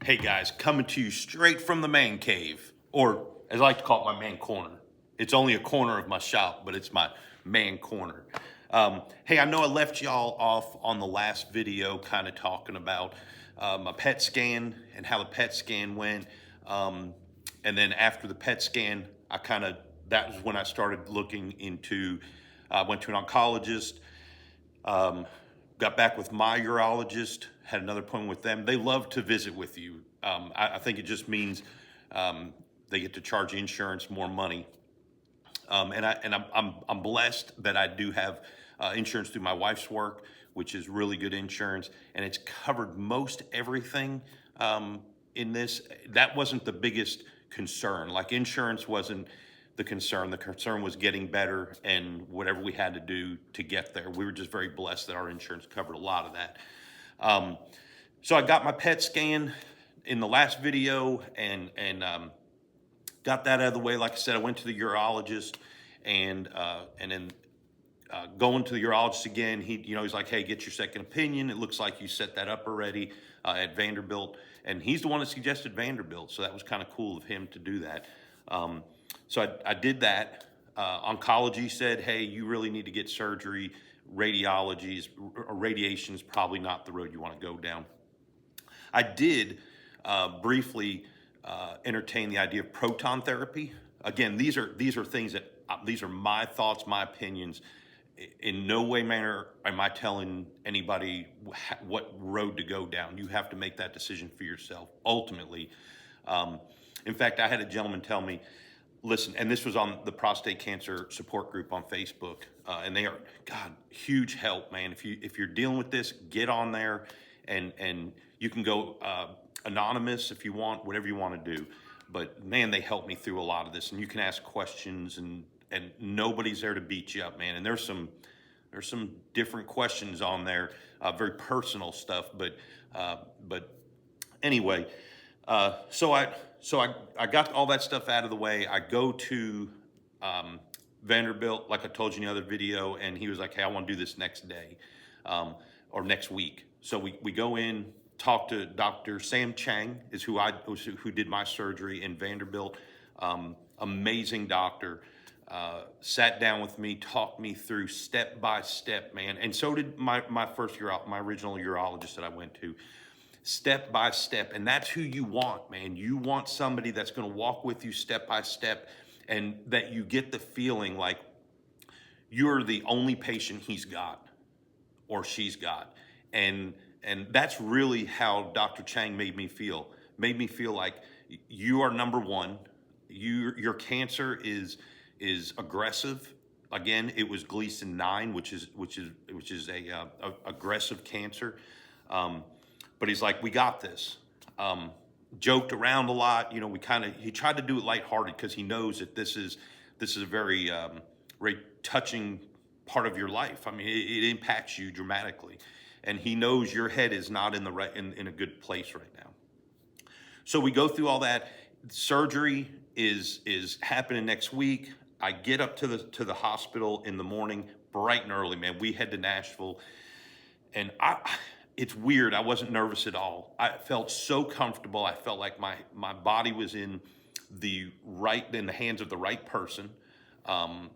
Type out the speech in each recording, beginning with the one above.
Hey guys, coming to you straight from the man cave, or as I like to call it, my man corner. It's only a corner of my shop, but it's my man corner. Hey, I know I left y'all off on the last video kind of talking about my PET scan and how the PET scan went. And then after the PET scan, that was when I started looking into, went to an oncologist, got back with my urologist, had another appointment with them. They love to visit with you. I think it just means they get to charge insurance more money. I'm blessed that I do have insurance through my wife's work, which is really good insurance, and it's covered most everything in this. That wasn't the biggest concern. Like, insurance wasn't the concern. The concern was getting better and whatever we had to do to get there. We were just very blessed that our insurance covered a lot of that. So I got my PET scan in the last video and got that out of the way. Like I said, I went to the urologist and then going to the urologist again, he's like, hey, get your second opinion. It looks like you set that up already at Vanderbilt. And he's the one that suggested Vanderbilt. So that was kind of cool of him to do that. So I did that. Oncology said, hey, you really need to get surgery. Radiation is probably not the road you want to go down. I did briefly entertain the idea of proton therapy. Again, these are things that these are my thoughts, my opinions. In no way, manner am I telling anybody what road to go down. You have to make that decision for yourself, ultimately. In fact, I had a gentleman tell me, listen, and this was on the prostate cancer support group on Facebook, and they are, God, huge help, man. If you're dealing with this, get on there, and you can go anonymous if you want, whatever you want to do. But man, they helped me through a lot of this, and you can ask questions, and nobody's there to beat you up, man. And there's some different questions on there, very personal stuff. But anyway, so I got all that stuff out of the way. I go to Vanderbilt, like I told you in the other video, and he was like, hey, I want to do this next day or next week. So we go in, talk to Dr. Sam Chang, is who did my surgery in Vanderbilt. Amazing doctor. Sat down with me, talked me through step by step, man. And so did my original urologist that I went to. Step by step, and that's who you want, man. You want somebody that's going to walk with you step by step, and that you get the feeling like you're the only patient he's got or she's got. And that's really how Dr. Chang made me feel. Made me feel like you are number one. Your cancer is aggressive. Again, it was Gleason 9, which is a aggressive cancer. But he's like, we got this. Joked around a lot. You know, he tried to do it lighthearted because he knows that this is a very touching part of your life. I mean, it impacts you dramatically, and he knows your head is not in a good place right now. So we go through all that. Surgery is happening next week. I get up to the hospital in the morning, bright and early, man. We head to Nashville, and it's weird. I wasn't nervous at all. I felt so comfortable. I felt like my body was in the hands of the right person. And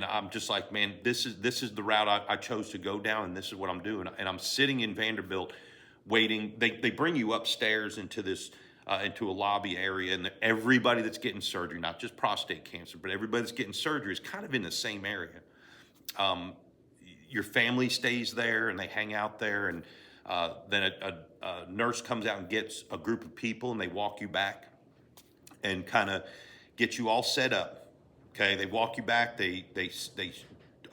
I'm just like, man, this is the route I chose to go down, and this is what I'm doing. And I'm sitting in Vanderbilt waiting. They bring you upstairs into a lobby area, and everybody that's getting surgery, not just prostate cancer, but everybody that's getting surgery is kind of in the same area. Your family stays there, and they hang out there, and then a nurse comes out and gets a group of people, and they walk you back and kind of get you all set up. Okay, they walk you back. They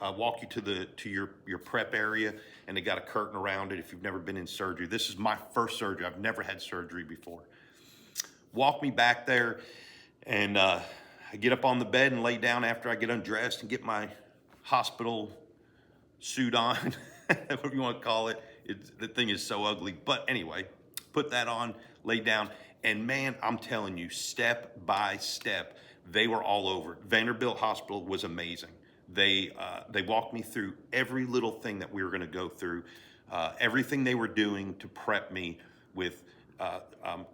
walk you to your prep area, and they got a curtain around it. If you've never been in surgery, this is my first surgery. I've never had surgery before. Walk me back there, and I get up on the bed and lay down after I get undressed and get my hospital suit on, whatever you want to call it. The thing is so ugly. But anyway, put that on, lay down, and man, I'm telling you, step by step, they were all over. Vanderbilt Hospital was amazing. They walked me through every little thing that we were going to go through, everything they were doing to prep me with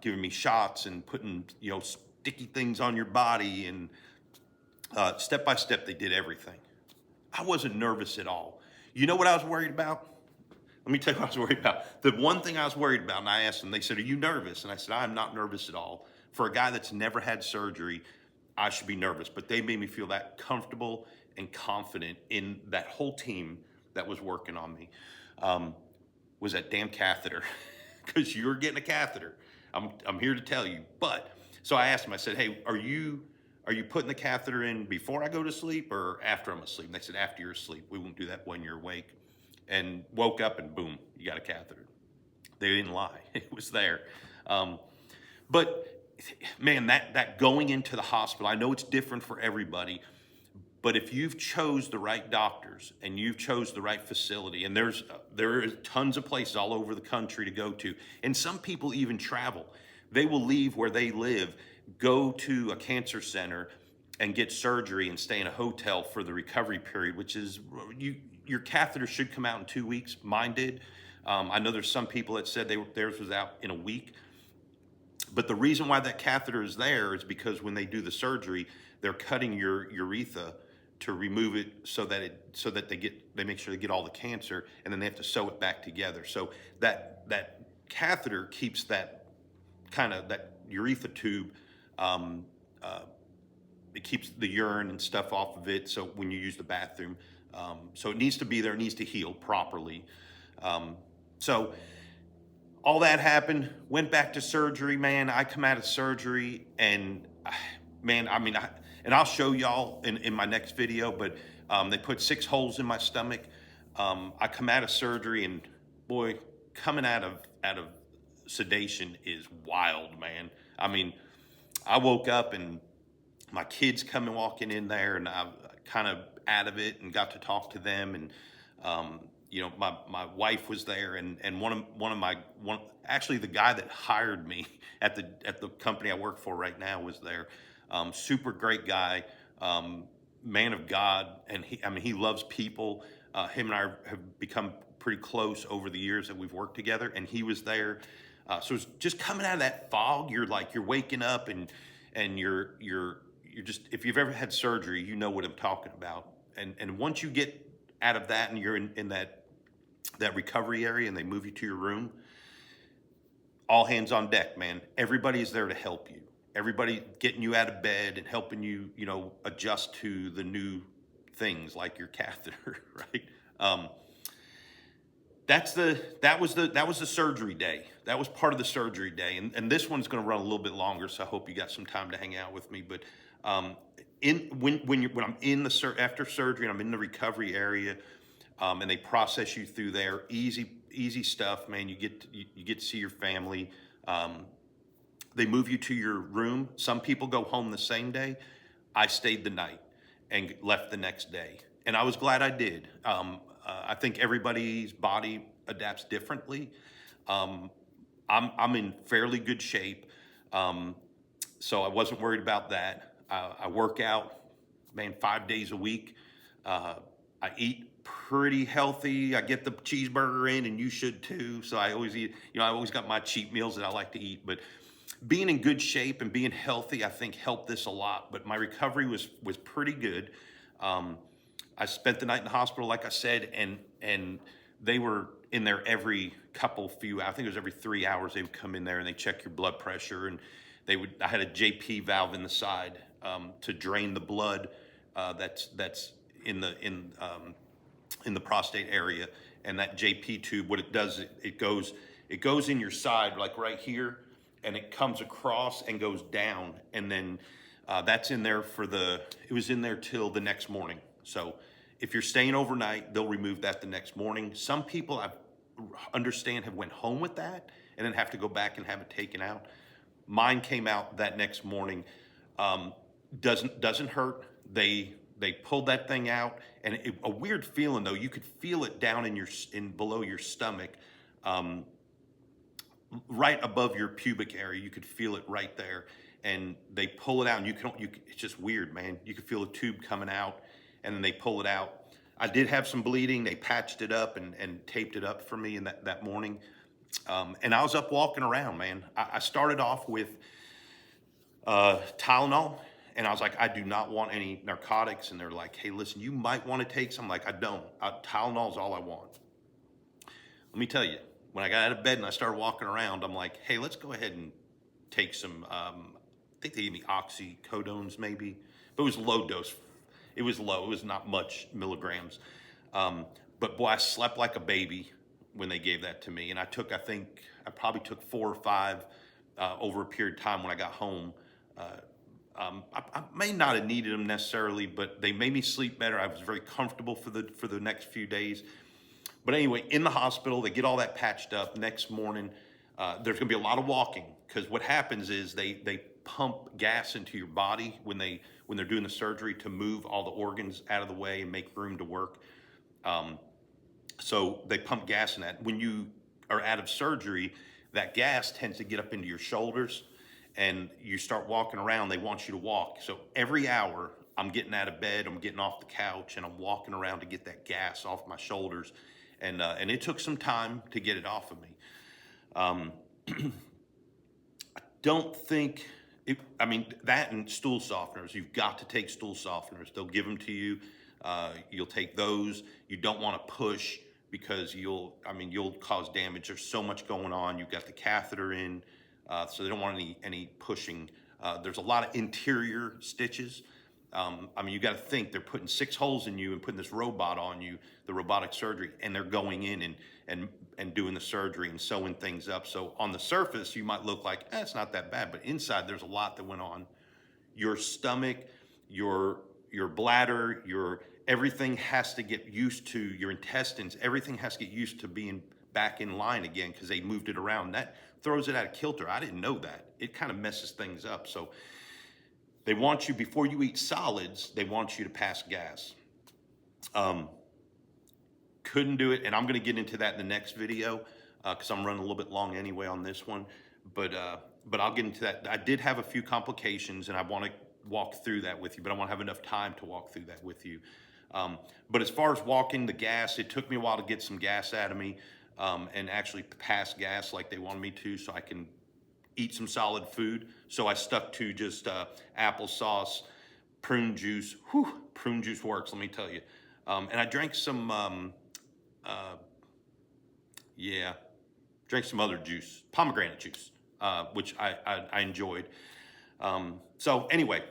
giving me shots and putting, you know, sticky things on your body, and step by step, they did everything. I wasn't nervous at all. You know what I was worried about? Let me tell you what I was worried about. The one thing I was worried about, and I asked them, they said, "Are you nervous?" And I said, "I'm not nervous at all. For a guy that's never had surgery, I should be nervous." But they made me feel that comfortable and confident in that whole team that was working on me. Was that damn catheter. Because you're getting a catheter. I'm here to tell you. But, so I asked them, I said, "Hey, are you putting the catheter in before I go to sleep or after I'm asleep?" And they said, "After you're asleep. We won't do that when you're awake." And woke up and boom, you got a catheter. They didn't lie. It was there. But man, that going into the hospital, I know it's different for everybody, but if you've chose the right doctors and you've chose the right facility, and there are tons of places all over the country to go to, and some people even travel. They will leave where they live, go to a cancer center and get surgery and stay in a hotel for the recovery period, which is, your catheter should come out in 2 weeks. Mine did. I know there's some people that said theirs was out in a week. But the reason why that catheter is there is because when they do the surgery, they're cutting your urethra to remove it so that they make sure they get all the cancer, and then they have to sew it back together. So that catheter keeps that urethra tube, it keeps the urine and stuff off of it. So when you use the bathroom, so it needs to be there, it needs to heal properly. So all that happened, went back to surgery, man. I come out of surgery and man, I mean, and I'll show y'all in my next video, but they put 6 holes in my stomach. I come out of surgery, and boy, coming out of sedation is wild, man. I mean, I woke up and my kids coming walking in there, and I'm kind of out of it and got to talk to them. And you know, my wife was there, and actually the guy that hired me at the company I work for right now was there. Super great guy, man of God, and he loves people. Him and I have become pretty close over the years that we've worked together, and he was there. So it's just coming out of that fog. You're waking up, and you're just, if you've ever had surgery, you know what I'm talking about. And once you get out of that and you're in that recovery area and they move you to your room, all hands on deck, man. Everybody is there to help you. Everybody getting you out of bed and helping you, you know, adjust to the new things like your catheter, right? That was the surgery day. That was part of the surgery day, and this one's going to run a little bit longer, so I hope you got some time to hang out with me. But when I'm after surgery and I'm in the recovery area, and they process you through there, easy stuff, man. You get to see your family. They move you to your room. Some people go home the same day. I stayed the night and left the next day, and I was glad I did. I think everybody's body adapts differently. I'm in fairly good shape, so I wasn't worried about that. I work out, man, 5 days a week. I eat pretty healthy. I get the cheeseburger in, and you should too. So I always eat, you know, I always got my cheat meals that I like to eat. But being in good shape and being healthy, I think, helped this a lot. But my recovery was pretty good. I spent the night in the hospital, like I said, and they were in there every I think it was every 3 hours they would come in there and they check your blood pressure, and I had a JP valve in the side to drain the blood that's in the prostate area. And that JP tube, what it does, it goes in your side, like right here, and it comes across and goes down, and then that's in there it was in there till the next morning. So if you're staying overnight, they'll remove that the next morning. Some people, I understand, have went home with that and then have to go back and have it taken out. Mine came out that next morning. Doesn't hurt. They pulled that thing out, and a weird feeling though. You could feel it down in below your stomach, right above your pubic area. You could feel it right there, and they pull it out, and it's just weird, man. You could feel the tube coming out, and then they pull it out. I did have some bleeding. They patched it up and taped it up for me in that morning. And I was up walking around, man. I started off with Tylenol, and I was like, I do not want any narcotics. And they're like, hey, listen, you might want to take some. I'm like, I don't. Tylenol is all I want. Let me tell you, when I got out of bed and I started walking around, I'm like, hey, let's go ahead and take some, I think they gave me oxycodones maybe, but it was low dose. It was low, it was not much milligrams. But boy, I slept like a baby when they gave that to me. And I think I probably took 4 or 5 over a period of time when I got home. I may not have needed them necessarily, but they made me sleep better. I was very comfortable for the next few days. But anyway, in the hospital, they get all that patched up. Next morning, there's going to be a lot of walking, because what happens is they pump gas into your body when they're doing the surgery to move all the organs out of the way and make room to work. So they pump gas in that. When you are out of surgery, that gas tends to get up into your shoulders, and you start walking around. They want you to walk. So every hour, I'm getting out of bed, I'm getting off the couch, and I'm walking around to get that gas off my shoulders. And it took some time to get it off of me. I don't think, that and stool softeners. You've got to take stool softeners. They'll give them to you. You'll take those. You don't want to push, because you'll cause damage. There's so much going on. You've got the catheter in, so they don't want any pushing. There's a lot of interior stitches. You got to think, they're putting 6 holes in you and putting this robot on you, the robotic surgery, and they're going in and doing the surgery and sewing things up. So on the surface, you might look like, it's not that bad, but inside there's a lot that went on. Your stomach, your bladder, everything has to get used to, your intestines, everything has to get used to being back in line again, because they moved it around. That throws it out of kilter. I didn't know that. It kind of messes things up. So they want you, before you eat solids, they want you to pass gas. Couldn't do it, and I'm going to get into that in the next video, because I'm running a little bit long anyway on this one. But I'll get into that. I did have a few complications, and I want to walk through that with you, but I want to have enough time to walk through that with you. But as far as walking the gas, it took me a while to get some gas out of me, and actually pass gas like they wanted me to, so I can eat some solid food. So I stuck to just applesauce, prune juice. Whew, prune juice works, let me tell you. And I drank some, drank some other juice, pomegranate juice, which I enjoyed. So anyway,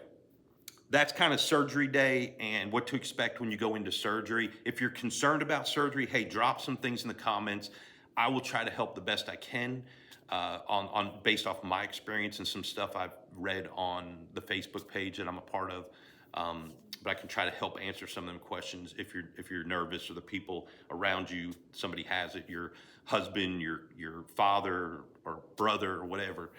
that's kind of surgery day and what to expect when you go into surgery. If you're concerned about surgery, hey, drop some things in the comments. I will try to help the best I can, based off my experience and some stuff I've read on the Facebook page that I'm a part of. But I can try to help answer some of them questions if you're nervous, or the people around you, somebody has it, your husband, your father or brother or whatever.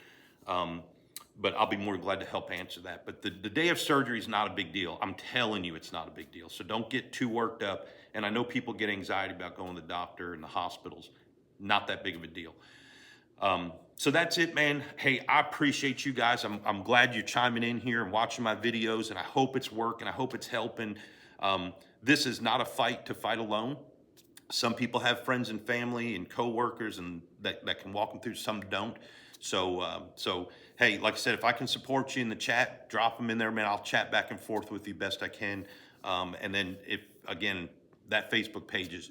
But I'll be more than glad to help answer that. But the day of surgery is not a big deal. I'm telling you, it's not a big deal. So don't get too worked up. And I know people get anxiety about going to the doctor and the hospitals. Not that big of a deal. So that's it, man. Hey, I appreciate you guys. I'm glad you're chiming in here and watching my videos, and I hope it's working. I hope it's helping. This is not a fight to fight alone. Some people have friends and family and coworkers and that can walk them through. Some don't. So hey, like I said, if I can support you in the chat, drop them in there, man. I'll chat back and forth with you best I can. And then again, that Facebook page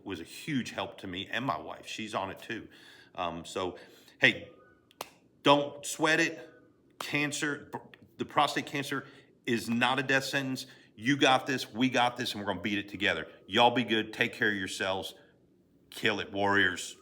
was a huge help to me and my wife. She's on it too. So hey, don't sweat it. Cancer, the prostate cancer is not a death sentence. You got this, we got this, and we're gonna beat it together. Y'all be good, take care of yourselves. Kill it, warriors.